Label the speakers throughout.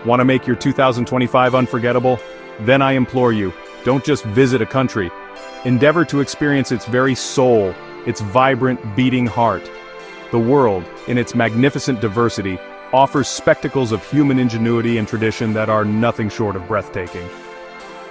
Speaker 1: Want to make your 2025 unforgettable? Then I implore you, don't just visit a country. Endeavor to experience its very soul, its vibrant, beating heart. The world, in its magnificent diversity, offers spectacles of human ingenuity and tradition that are nothing short of breathtaking.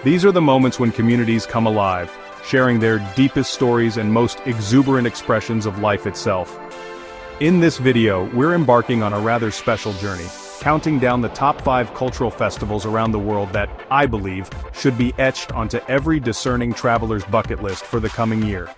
Speaker 1: These are the moments when communities come alive, sharing their deepest stories and most exuberant expressions of life itself. In this video, we're embarking on a rather special journey, counting down the top 5 cultural festivals around the world that, I believe, should be etched onto every discerning traveler's bucket list for the coming year.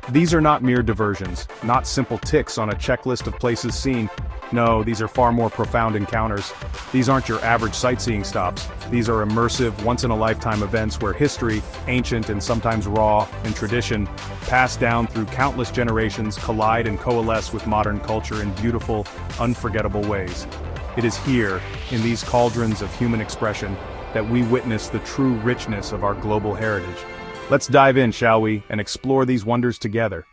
Speaker 1: These are not mere diversions, not simple ticks on a checklist of places seen. No, these are far more profound encounters. These aren't your average sightseeing stops. These are immersive, once-in-a-lifetime events where history, ancient and sometimes raw, and tradition, passed down through countless generations, collide and coalesce with modern culture in beautiful, unforgettable ways. It is here, in these cauldrons of human expression, that we witness the true richness of our global heritage. Let's dive in, shall we, and explore these wonders together.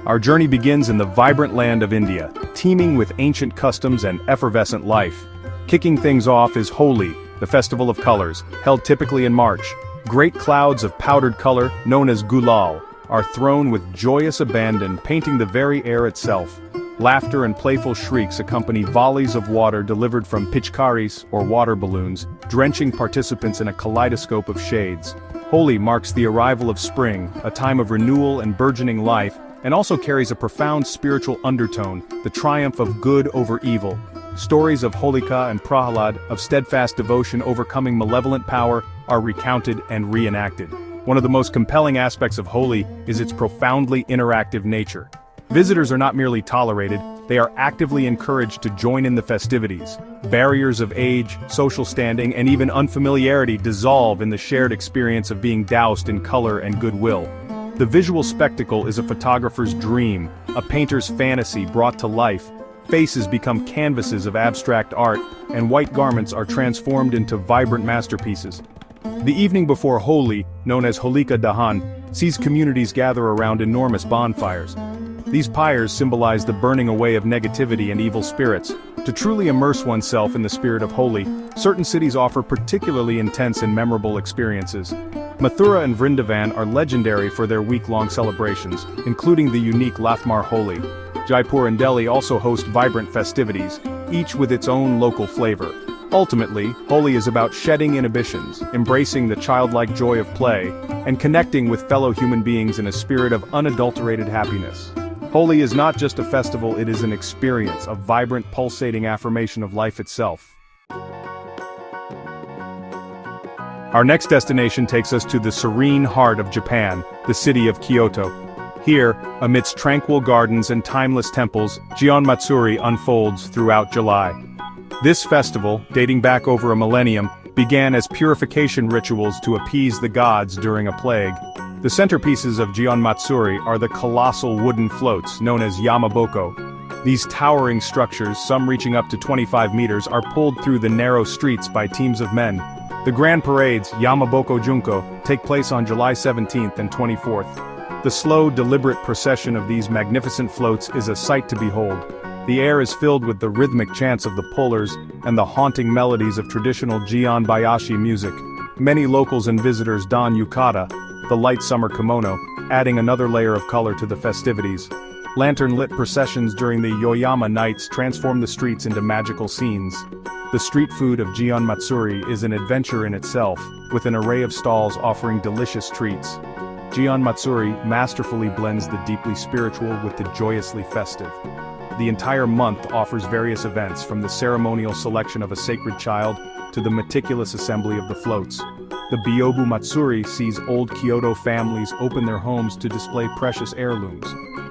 Speaker 1: Our journey begins in the vibrant land of India, teeming with ancient customs and effervescent life. Kicking things off is Holi, the festival of colors, held typically in March. Great clouds of powdered color, known as gulal, are thrown with joyous abandon, painting the very air itself. Laughter and playful shrieks accompany volleys of water delivered from pitchkaris, or water balloons, drenching participants in a kaleidoscope of shades. Holi marks the arrival of spring, a time of renewal and burgeoning life, and also carries a profound spiritual undertone, the triumph of good over evil. Stories of Holika and Prahalad, of steadfast devotion overcoming malevolent power, are recounted and reenacted. One of the most compelling aspects of Holi is its profoundly interactive nature. Visitors are not merely tolerated, they are actively encouraged to join in the festivities. Barriers of age, social standing, and even unfamiliarity dissolve in the shared experience of being doused in color and goodwill. The visual spectacle is a photographer's dream, a painter's fantasy brought to life. Faces become canvases of abstract art, and white garments are transformed into vibrant masterpieces. The evening before Holi, known as Holika Dahan, sees communities gather around enormous bonfires. These pyres symbolize the burning away of negativity and evil spirits. To truly immerse oneself in the spirit of Holi, certain cities offer particularly intense and memorable experiences. Mathura and Vrindavan are legendary for their week-long celebrations, including the unique Lafmar Holi. Jaipur and Delhi also host vibrant festivities, each with its own local flavor. Ultimately, Holi is about shedding inhibitions, embracing the childlike joy of play, and connecting with fellow human beings in a spirit of unadulterated happiness. Holi is not just a festival, it is an experience, a vibrant, pulsating affirmation of life itself. Our next destination takes us to the serene heart of Japan, the city of Kyoto. Here, amidst tranquil gardens and timeless temples, Gion Matsuri unfolds throughout July. This festival, dating back over a millennium, began as purification rituals to appease the gods during a plague. The centerpieces of Gion Matsuri are the colossal wooden floats known as yamaboko. These towering structures, some reaching up to 25 meters, are pulled through the narrow streets by teams of men. The grand parades, Yamaboko Junko, take place on July 17th and 24th. The slow, deliberate procession of these magnificent floats is a sight to behold. The air is filled with the rhythmic chants of the pullers and the haunting melodies of traditional Gion Bayashi music. Many locals and visitors don yukata, the light summer kimono, adding another layer of color to the festivities. Lantern-lit processions during the Yoyama nights transform the streets into magical scenes. The street food of Gion Matsuri is an adventure in itself, with an array of stalls offering delicious treats. Gion Matsuri masterfully blends the deeply spiritual with the joyously festive. The entire month offers various events, from the ceremonial selection of a sacred child to the meticulous assembly of the floats. The Byobu Matsuri sees old Kyoto families open their homes to display precious heirlooms.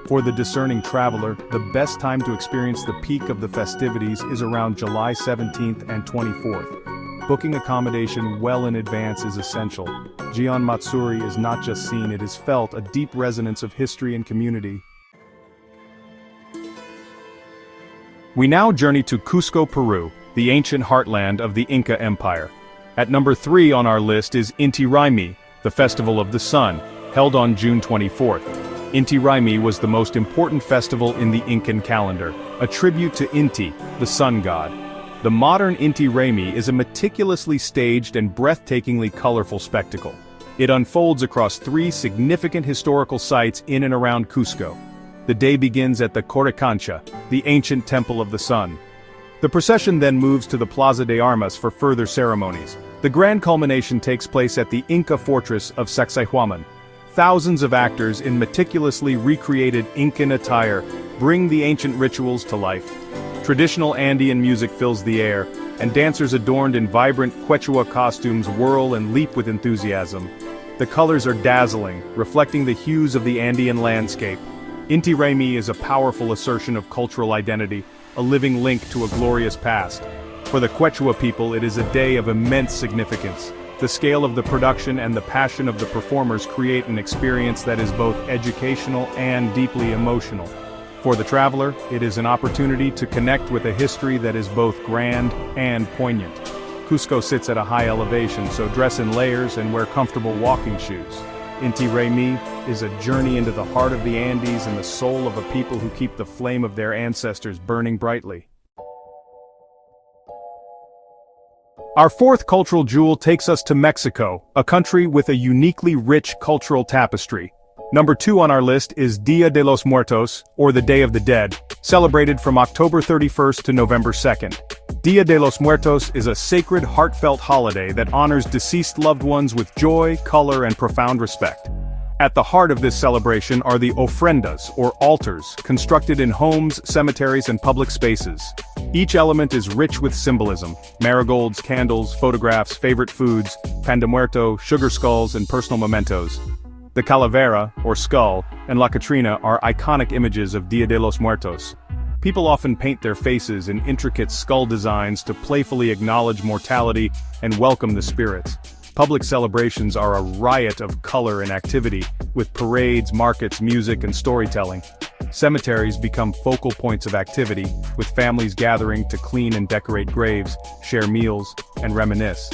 Speaker 1: For the discerning traveler, the best time to experience the peak of the festivities is around July 17th and 24th. Booking accommodation well in advance is essential. Gion Matsuri is not just seen, it is felt, a deep resonance of history and community. We now journey to Cusco, Peru, the ancient heartland of the Inca Empire. At number 3 on our list is Inti Raymi, the Festival of the Sun, held on June 24th. Inti Raymi was the most important festival in the Incan calendar, a tribute to Inti, the sun god. The modern Inti Raymi is a meticulously staged and breathtakingly colorful spectacle. It unfolds across 3 significant historical sites in and around Cusco. The day begins at the Coricancha, the ancient temple of the sun. The procession then moves to the Plaza de Armas for further ceremonies. The grand culmination takes place at the Inca fortress of Sacsayhuaman. Thousands of actors in meticulously recreated Incan attire bring the ancient rituals to life. Traditional Andean music fills the air, and dancers adorned in vibrant Quechua costumes whirl and leap with enthusiasm. The colors are dazzling, reflecting the hues of the Andean landscape. Inti Raymi is a powerful assertion of cultural identity, a living link to a glorious past. For the Quechua people, it is a day of immense significance. The scale of the production and the passion of the performers create an experience that is both educational and deeply emotional. For the traveler, it is an opportunity to connect with a history that is both grand and poignant. Cusco sits at a high elevation, so dress in layers and wear comfortable walking shoes. Inti Raymi is a journey into the heart of the Andes and the soul of a people who keep the flame of their ancestors burning brightly. Our 4th cultural jewel takes us to Mexico, a country with a uniquely rich cultural tapestry. Number 2 on our list is Dia de los Muertos, or the Day of the Dead, celebrated from October 31st to November 2nd. Dia de los Muertos is a sacred, heartfelt holiday that honors deceased loved ones with joy, color, and profound respect. At the heart of this celebration are the ofrendas, or altars, constructed in homes, cemeteries, and public spaces. Each element is rich with symbolism: marigolds, candles, photographs, favorite foods, pan de muerto, sugar skulls, and personal mementos. The calavera, or skull, and la Catrina are iconic images of Dia de los Muertos. People often paint their faces in intricate skull designs to playfully acknowledge mortality and welcome the spirits. Public celebrations are a riot of color and activity, with parades, markets, music, and storytelling. Cemeteries become focal points of activity, with families gathering to clean and decorate graves, share meals, and reminisce.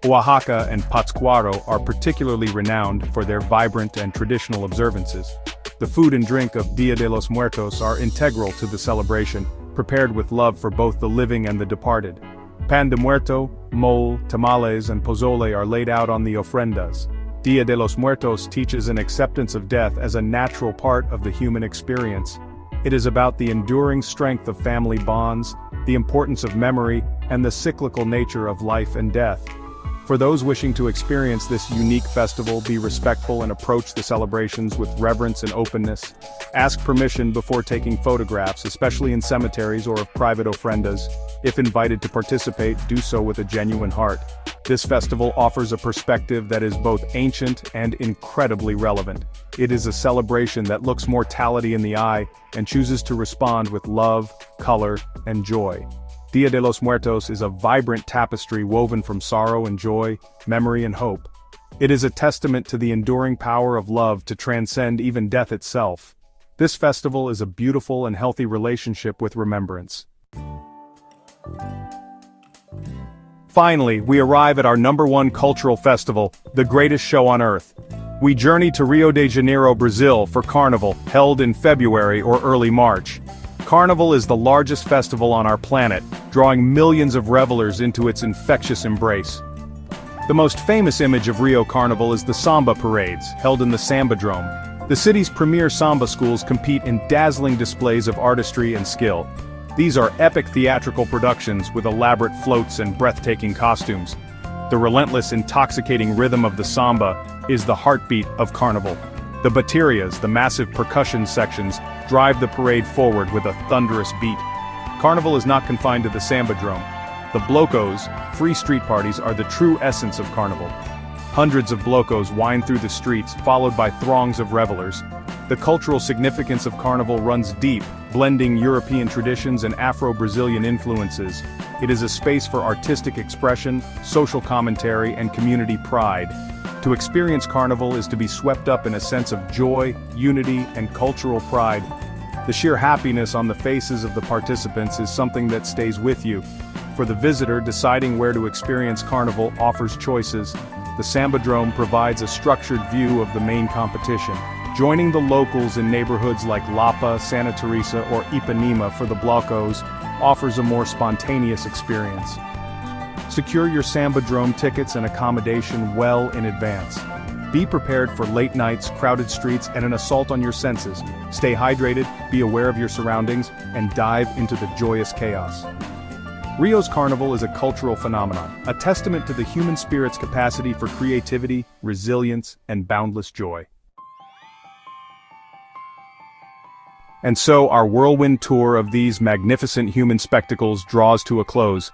Speaker 1: Oaxaca and Pátzcuaro are particularly renowned for their vibrant and traditional observances. The food and drink of Dia de los Muertos are integral to the celebration, prepared with love for both the living and the departed. Pan de muerto, mole, tamales, and pozole are laid out on the ofrendas. Dia de los Muertos teaches an acceptance of death as a natural part of the human experience. It is about the enduring strength of family bonds, the importance of memory, and the cyclical nature of life and death. For those wishing to experience this unique festival, be respectful and approach the celebrations with reverence and openness. Ask permission before taking photographs, especially in cemeteries or of private ofrendas. If invited to participate, do so with a genuine heart. This festival offers a perspective that is both ancient and incredibly relevant. It is a celebration that looks mortality in the eye and chooses to respond with love, color, and joy. Dia de los Muertos is a vibrant tapestry woven from sorrow and joy, memory and hope. It is a testament to the enduring power of love to transcend even death itself. This festival is a beautiful and healthy relationship with remembrance. Finally, we arrive at our number 1 cultural festival, the greatest show on earth. We journey to Rio de Janeiro, Brazil for Carnival, held in February or early March. Carnival is the largest festival on our planet, drawing millions of revelers into its infectious embrace. The most famous image of Rio Carnival is the samba parades, held in the Sambadrome. The city's premier samba schools compete in dazzling displays of artistry and skill. These are epic theatrical productions with elaborate floats and breathtaking costumes. The relentless, intoxicating rhythm of the samba is the heartbeat of Carnival. The baterias, the massive percussion sections, drive the parade forward with a thunderous beat. Carnival is not confined to the Sambadrome. The blocos, free street parties, are the true essence of Carnival. Hundreds of blocos wind through the streets, followed by throngs of revelers. The cultural significance of Carnival runs deep, blending European traditions and Afro-Brazilian influences. It is a space for artistic expression, social commentary, and community pride. To experience Carnival is to be swept up in a sense of joy, unity, and cultural pride. The sheer happiness on the faces of the participants is something that stays with you. For the visitor, deciding where to experience Carnival offers choices. The Sambadrome provides a structured view of the main competition. Joining the locals in neighborhoods like Lapa, Santa Teresa, or Ipanema for the Blocos offers a more spontaneous experience. Secure your Sambadrome tickets and accommodation well in advance. Be prepared for late nights, crowded streets, and an assault on your senses. Stay hydrated, be aware of your surroundings, and dive into the joyous chaos. Rio's Carnival is a cultural phenomenon, a testament to the human spirit's capacity for creativity, resilience, and boundless joy. And so our whirlwind tour of these magnificent human spectacles draws to a close.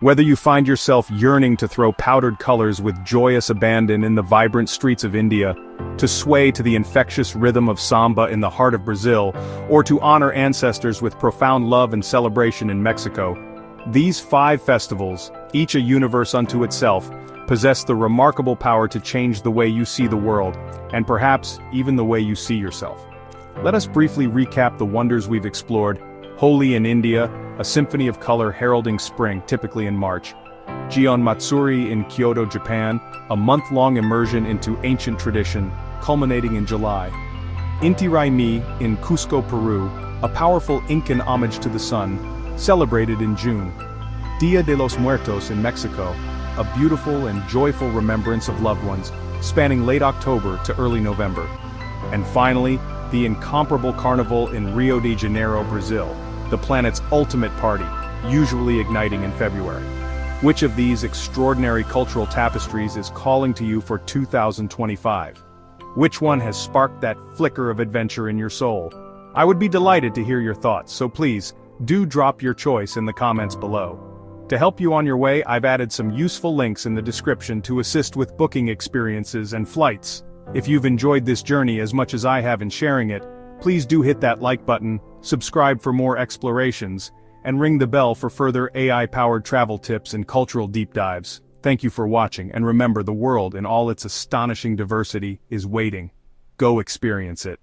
Speaker 1: Whether you find yourself yearning to throw powdered colors with joyous abandon in the vibrant streets of India, to sway to the infectious rhythm of samba in the heart of Brazil, or to honor ancestors with profound love and celebration in Mexico, these 5 festivals, each a universe unto itself, possess the remarkable power to change the way you see the world, and perhaps even the way you see yourself. Let us briefly recap the wonders we've explored. Holi in India, a symphony of color heralding spring, typically in March. Gion Matsuri in Kyoto, Japan, a month-long immersion into ancient tradition, culminating in July. Inti Raymi in Cusco, Peru, a powerful Incan homage to the sun, celebrated in June. Dia de los Muertos in Mexico, a beautiful and joyful remembrance of loved ones, spanning late October to early November. And finally, the incomparable Carnival in Rio de Janeiro, Brazil, the planet's ultimate party, usually igniting in February. Which of these extraordinary cultural tapestries is calling to you for 2025? Which one has sparked that flicker of adventure in your soul? I would be delighted to hear your thoughts, so please, do drop your choice in the comments below. To help you on your way, I've added some useful links in the description to assist with booking experiences and flights. If you've enjoyed this journey as much as I have in sharing it, please do hit that like button, subscribe for more explorations, and ring the bell for further AI-powered travel tips and cultural deep dives. Thank you for watching, and remember, the world in all its astonishing diversity is waiting. Go experience it.